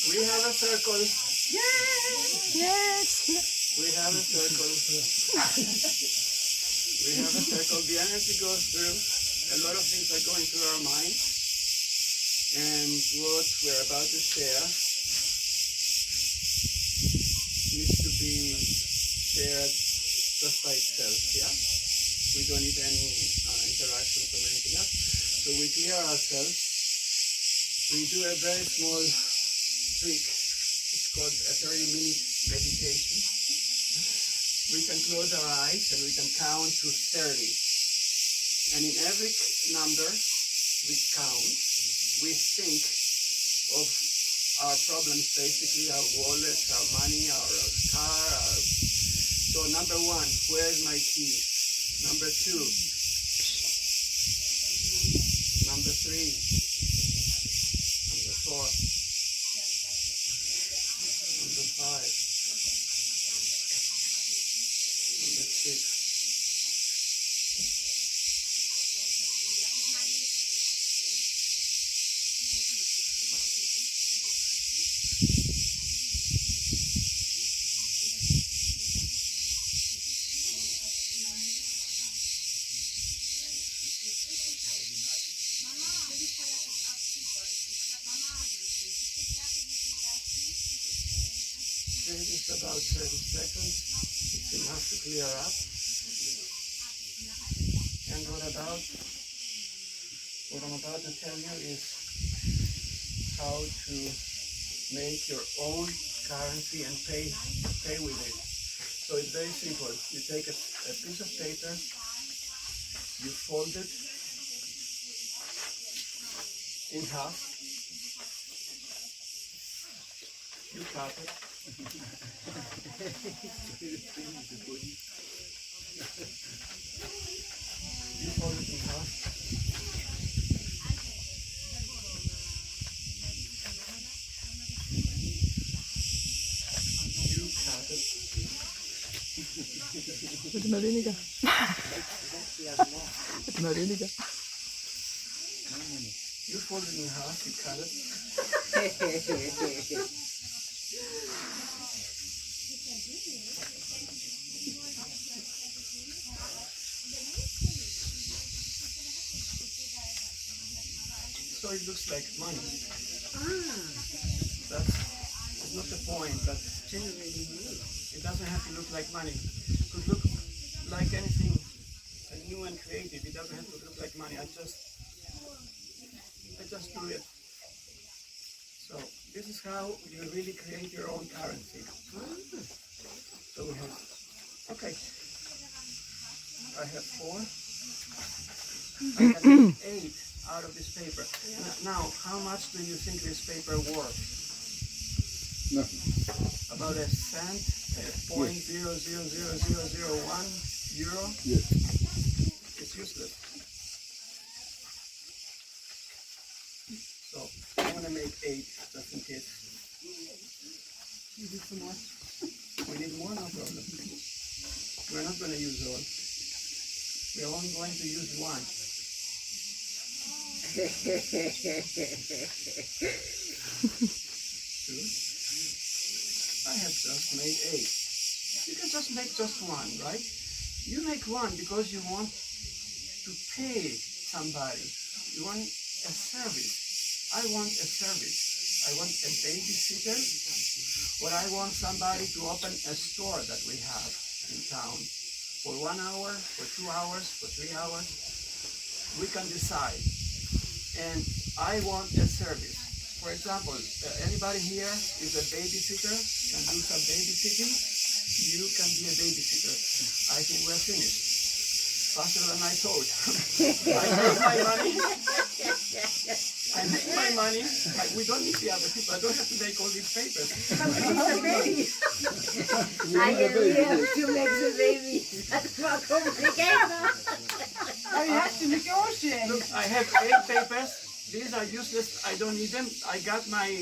We have a circle. Yes. We have a circle. We have a circle. The energy goes through. A lot of things are going through our mind. And what we're about to share needs to be shared just by itself, yeah? We don't need any interactions or anything else. So we clear ourselves. We do a very small trick. It's called a 30-minute meditation. We can close our eyes and we can count to 30. And in every number we count, we think of our problems, basically our wallets, our money, our car. So number 1, where's my keys? Number 2, number 3, number 4, number 5, number 6. It's about 30 seconds. It's enough to clear up. And what I'm about to tell you is how to make your own currency and pay with it. So it's very simple. You take a piece of paper, you fold it in half, you cut it. You fold it in half. You cut it. Wird immer weniger. Wird immer weniger. You fold it in half, you cut it. So it looks like money. That's not the point, but it doesn't have to look like money. It could look like anything new and creative. It doesn't have to look like money. I just do it. So this is how you really create your own currency. So we have, okay, I have 4. I can make 8 out of this paper. Now, how much do you think this paper worth? Nothing. About a cent, .0000001 euro? Yes. It's useless. So, I'm going to make 8 just in case. You need some more? We need more, no problem. We're not going to use all. We're only going to use 1. Two. I have just made 8. You can just make just 1, right? You make 1 because you want to pay somebody. You want a service. I want a service. I want a babysitter, or I want somebody to open a store that we have in town for 1 hour, for 2 hours, for 3 hours. We can decide. And I want a service. For example, anybody here is a babysitter, can do some babysitting. You can be a babysitter. I think we're finished. Faster than I thought. I make my money. I make my money. We don't need the other people. I don't have to make all these papers. I have to make the baby. That's more complicated. Oh, you have to negotiate. Look, I have 8 papers. These are useless. I don't need them. I got my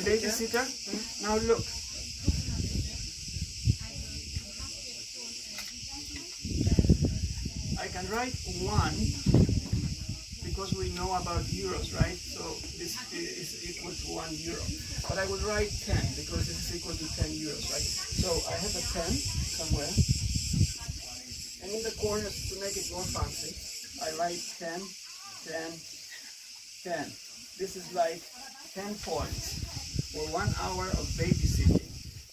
babysitter. Now look. I can write 1 because we know about euros, right? So this is equal to 1 euro. But I would write 10 because this is equal to 10 euros, right? So I have a pen somewhere. And in the corners, to make it more fancy, I write 10, 10, 10. This is like 10 points for 1 hour of babysitting.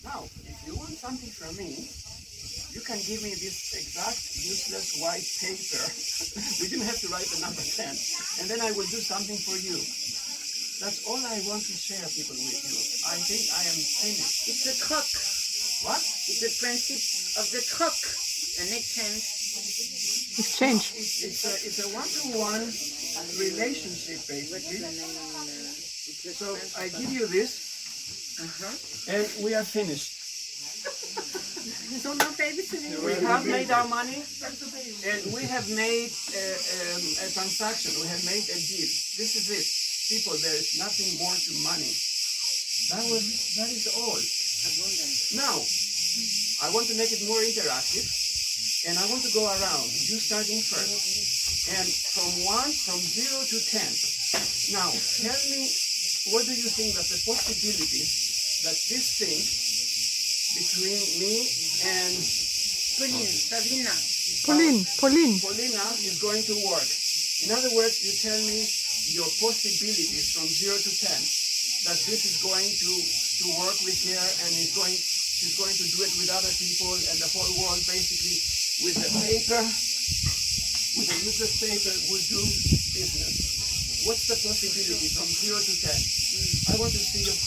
Now, if you want something from me, you can give me this exact useless white paper. We didn't have to write the number 10. And then I will do something for you. That's all I want to share, people, with you. I think I am finished. It's a cock. What? It's the principle of the cock. And it can. Exchange. It's a one-to-one relationship, basically. So I give you this, and we are finished. So no babysitting. We have made our money, and we have made a transaction. We have made a deal. This is it. People, there is nothing more to money. That is all. Now, I want to make it more interactive, and I want to go around. You starting first. And from 0 to 10. Now, tell me, what do you think that the possibilities that this thing between me and Paulina is going to work? In other words, you tell me your possibilities from 0 to 10 that this is going to work with her, and she's going to do it with other people, and the whole world basically with the paper, with the useless paper, will do business. What's the possibility from 0 to 10? I want to see your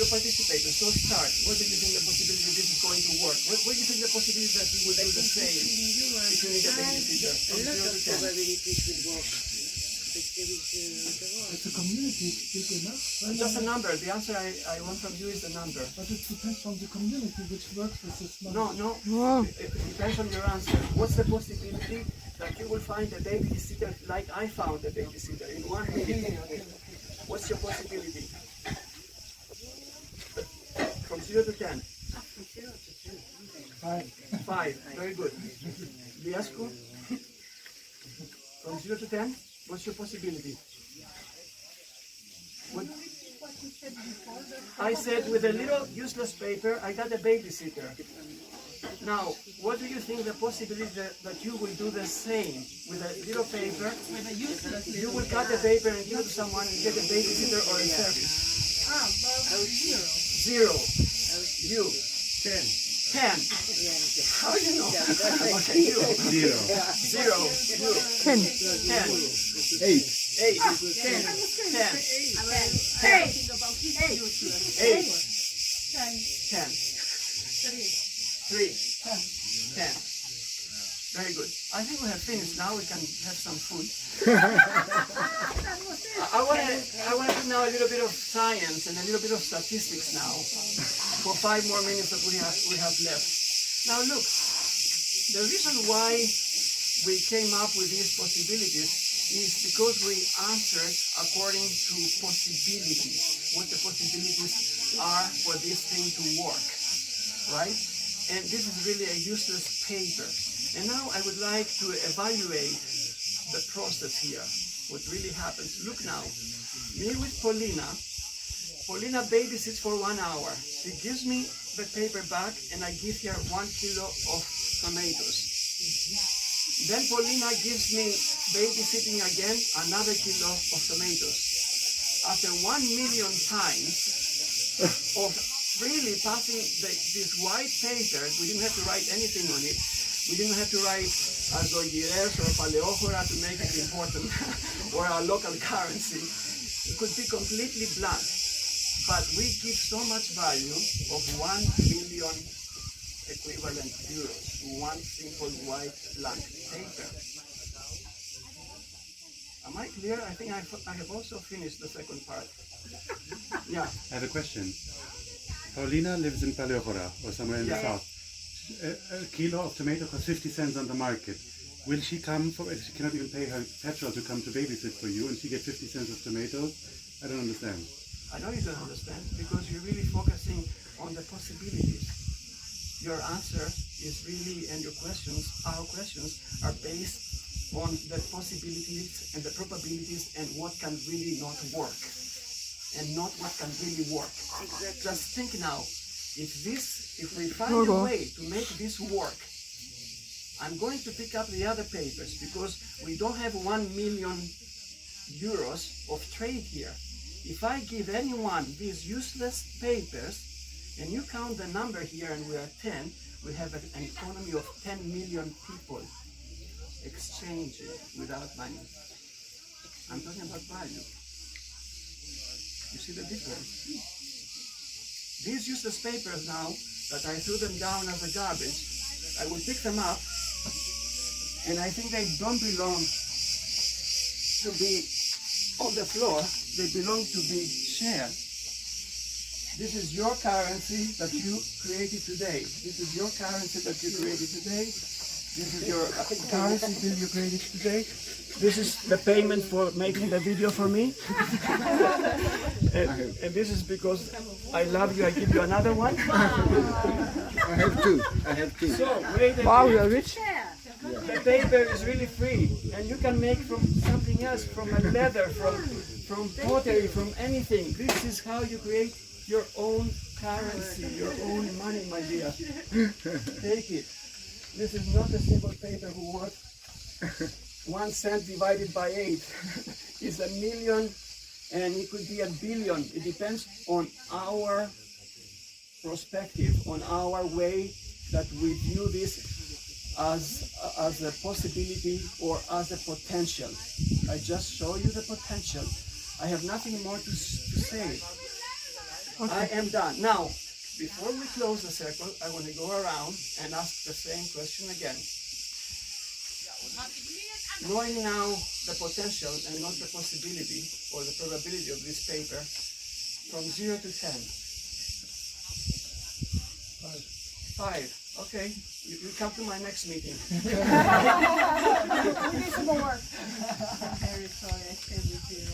participators. So start. What do you think the possibility this is going to work? What do you think the possibility that we will do the same if you need a babysitter from 0 to 10? It's a community big enough. Just a number. The answer I want from you is a number. But it depends on the community which works with this number. No. Wow. It depends on your answer. What's the possibility that you will find a babysitter like I found a babysitter in 1 minute? What's your possibility? From 0 to 10. 5. Very good. Liasco? From 0 to 10, what's your possibility? What? I said with a little useless paper, I got a babysitter. Now, what do you think the possibility that you will do the same with a little paper? You will cut the paper and give it to someone and get a babysitter or a service. 0. You. 10. How do you know? Okay, you. 0. 0. You. 10. 10. 8. 8. 10. 10. 10. 8. 10. 3. 10. Very good. I think we have finished now. We can have some food. I want to do now a little bit of science and a little bit of statistics now for 5 more minutes that we have left. Now look, the reason why we came up with these possibilities is because we answered according to possibilities, what the possibilities are for this thing to work, right? And this is really a useless paper. And now I would like to evaluate the process here, what really happens. Look now, me with Paulina. Paulina babysits for 1 hour. She gives me the paper back and I give her 1 kilo of tomatoes. Then Paulina gives me babysitting again another kilo of tomatoes. After 1 million times of really passing this white paper, we didn't have to write anything on it. We didn't have to write Argogires or Paleófora to make it important or our local currency. It could be completely blank. But we give so much value of 1 billion equivalent euros to one simple white blank paper. Am I clear? I think I have also finished the second part. Yeah. I have a question. Paulina lives in Paleófora or somewhere in the south. A kilo of tomato costs 50 cents on the market. Will she come for, she cannot even pay her petrol to come to babysit for you and she get 50 cents of tomatoes? I don't understand. I know you don't understand because you're really focusing on the possibilities. Your answer is really, and your questions, our questions, are based on the possibilities and the probabilities and what can really not work and not what can really work. Exactly. Just think now, if we find a way to make this work, I'm going to pick up the other papers because we don't have 1 million euros of trade here. If I give anyone these useless papers, and you count the number here and we are 10, we have an economy of 10 million people exchanging without money. I'm talking about value. You see the difference? These useless papers now, that I threw them down as a garbage, I will pick them up, and I think they don't belong to be on the floor, they belong to be shared. This is your currency that you created today. This is your currency that you created today. This is your currency bill you created today. This is the payment for making the video for me. and this is because I love you, I give you another one. I have two. So, wait a Wow, minute. you're rich. The paper is really free, and you can make from something else, from a leather, from pottery, from anything. This is how you create your own currency, your own money, my dear. Take it. This is not a simple paper who worth 1 cent divided by 8. It's a million, and it could be a billion. It depends on our perspective, on our way that we view this as a possibility or as a potential. I just show you the potential. I have nothing more to say. I am done. Now, before we close the circle, I want to go around and ask the same question again. Knowing now the potential and not the possibility or the probability of this paper, from 0 to 10. 5. Okay. You come to my next meeting. We need some more. I'm very sorry, I said with 0.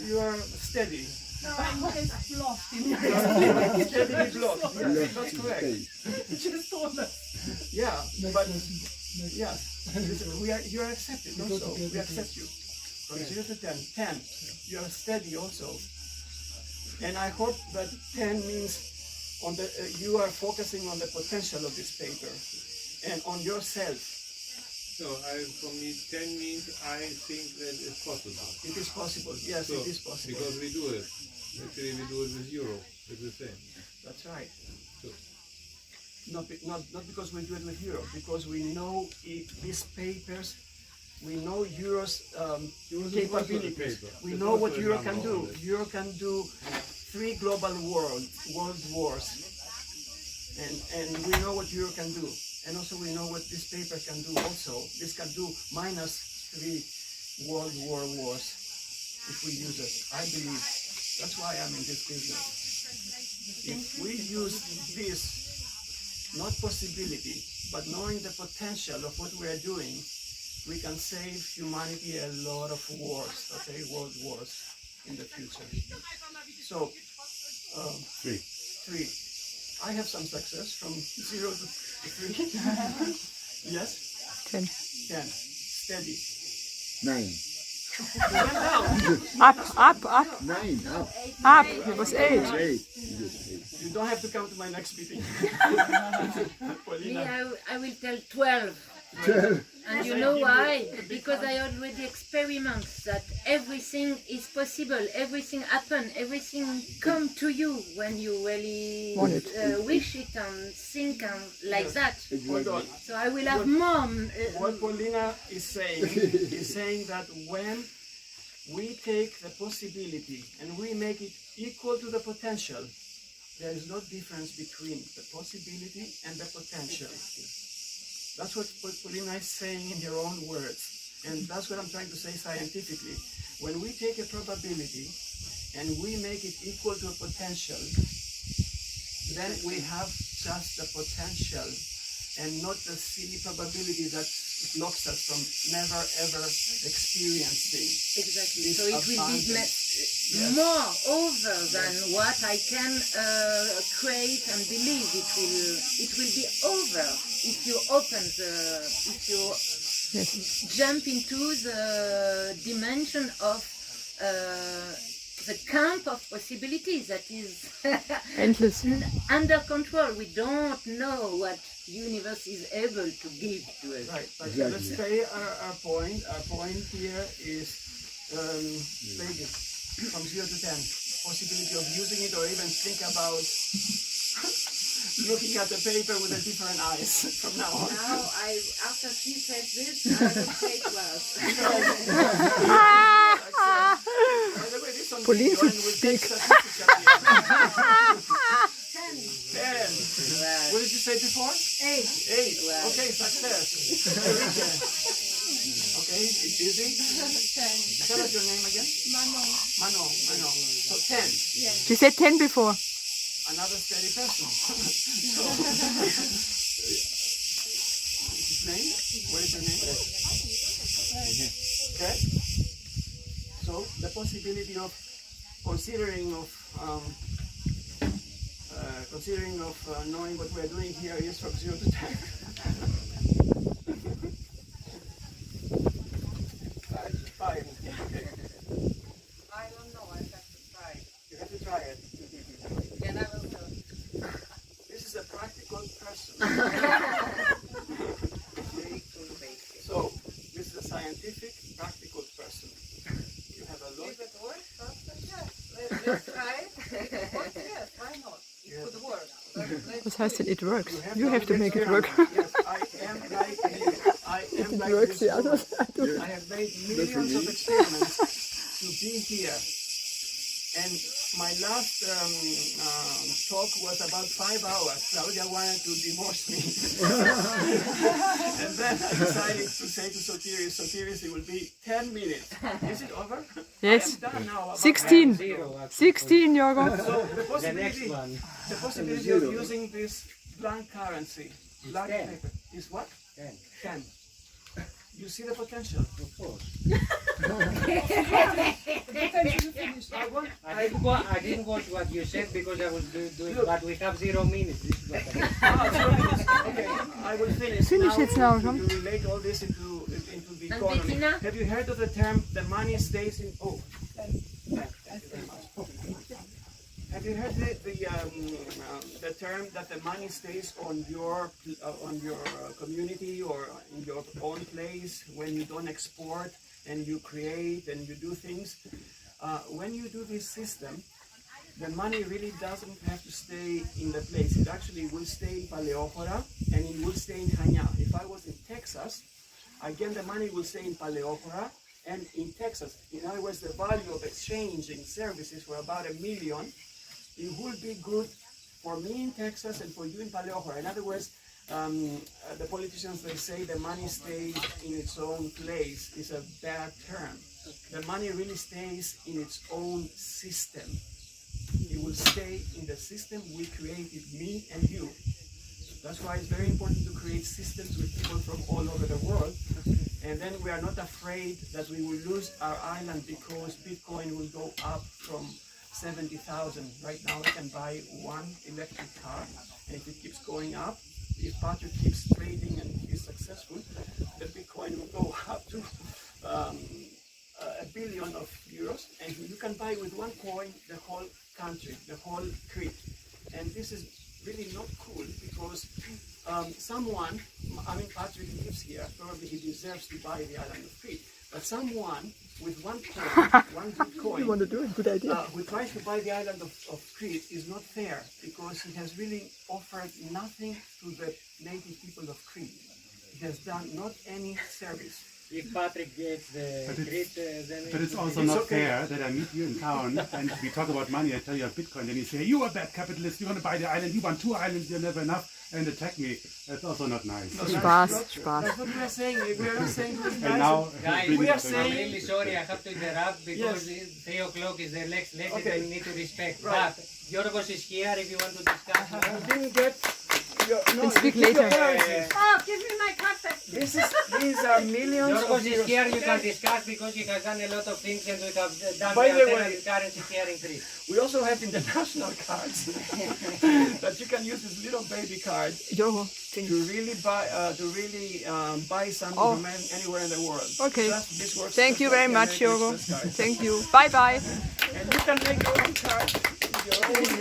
You are steady. No, I'm just lost in here. Steadily blocked. Yes, that's correct. Just told us. Yeah, but yeah, you are accepted also. We accept you. From 0 to 10. 10. You are steady also. And I hope that 10 means you are focusing on the potential of this paper and on yourself. So for me, 10 means I think that it's possible. It is possible. Yes, So, it is possible. Because we do it. Actually, we do it with euro. It's the same. That's right. So, Not because we do it with euro, because we know these papers, we know euro's capabilities. paper. We It's know what also a euro can number do. on it. Euro can do 3 global world wars, and we know what euro can do, and also we know what this paper can do. Also, this can do -3 world wars if we use it. I believe that's why I'm in this business. If we use this, not possibility, but knowing the potential of what we are doing, we can save humanity a lot of wars, okay, world wars in the future. So, 3. 3. I have some success from 0 to 3. Yes? 10. 10. Steady. 9. Went down. Up. 9. Up. Up. It was 8. 8. You don't have to come to my next meeting. Me, Paulina. I will tell 12. 12. And you know why? Because I already experiment that everything is possible, everything happen, everything come to you when you really Want it. wish it and think and like that. Hold on. So I will have more. What Paulina is saying that when we take the possibility and we make it equal to the potential, there is no difference between the possibility and the potential. That's what Paulina is saying in her own words. And that's what I'm trying to say scientifically. When we take a probability and we make it equal to a potential, then we have just the potential and not the silly probability that blocks us from never ever experiencing. Exactly. this So it will be abundance. more over than what I can create and believe. It will be over if you open if you jump into the dimension of the camp of possibilities that is Endless. under control. We don't know what universe is able to give to us. Right, but Exactly. let's stay our point. Our point here is Vegas, from 0 to 10. Possibility of using it, or even think about looking at the paper with a different eyes from now on. Now, after she said this, I will say 12. By the way, this on Police video, and we'll take speak. statistics at the end. 10. 12. What did you say before? 8. 8. Wow. Okay, success. Okay, it's easy. Tell us your name again. Manon. So 10. She said 10 before. Another steady person. So, his name? What is your name? Okay. So the possibility of considering of knowing what we're doing here is from 0 to 10. 5. Okay. I don't know, I have to try. You have to try it. And I will do. This is a practical person. Very cool basic. So this is a scientific, practical person. You have a lot. If it works, yes. Let's try it. If it works, yes, why not? It could work. Was heißt denn it works? You have to make it work. Yes, I am like you. I am It like works, this the woman. others I do. I have made millions of experiments to be here. And my last talk was about 5 hours. Claudia wanted to divorce me. And then I decided to say to Sotiris, it will be 10 minutes. Is it over? Yes. I am done now. 16. 16, Yiorgos. So the possibility of using this blank currency, blank paper, is what? 10. You see the potential? Of course. I didn't watch what you said because I was doing, but we have 0 minutes. This is what I 0 minutes. Okay, I will finish. Finish it now, to John. relate all this into the And economy. Bettina? Have you heard of the term "the money stays in"? Oh, thank you very much. Have you heard the term that the money stays on your community or in your own place when you don't export and you create and you do things? When you do this system, the money really doesn't have to stay in the place. It actually will stay in Paleófora and it will stay in Hanya. If I was in Texas, again the money will stay in Paleófora and in Texas. In other words, the value of exchanging services for about $1 million. It would be good for me in Texas and for you in Paleófora. In other words, the politicians, they say the money stays in its own place is a bad term. The money really stays in its own system. It will stay in the system we created, me and you. That's why it's very important to create systems with people from all over the world. And then we are not afraid that we will lose our island because Bitcoin will go up from 70,000. Right now I can buy one electric car, and if it keeps going up, if Patrick keeps trading and he's successful, the Bitcoin will go up to €1 billion, and you can buy with one coin the whole country, the whole Crete. And this is really not cool because someone, I mean Patrick lives here, probably he deserves to buy the island of Crete, but someone with one coin, one good coin, You want to do it? Good idea. who tries to buy the island of Crete is not fair because he has really offered nothing to the native people of Crete. He has done not any service. If Patrick gets the Crete, then But it's also It's not okay. fair that I meet you in town and we talk about money, I tell you about Bitcoin, then you say, you are a bad capitalist, you want to buy the island, you want 2 islands, you're never enough, and attack me. That's also not nice. Spaß, That's Spaß. what we are saying. We are not saying to you And guys. now, Guys, We are I'm saying- really sorry, I have to interrupt because Yes. 3 o'clock is the next lesson Okay. and we need to respect. Right. But Yiorgos is here if you want to discuss more. we didn't get We'll speak later. Oh, give me my card back. These are millions of Yorgos is euros. here, you can discuss because he has done a lot of things and we have done By the way- alternative currency here in Greece. We also have international cards that you can use this little baby card Yorgo, to really buy something Oh. from anywhere in the world. Okay. This works Thank just you like very the much, American Yorgo. Express card. Thank you. Bye bye. And you can make your own card with your own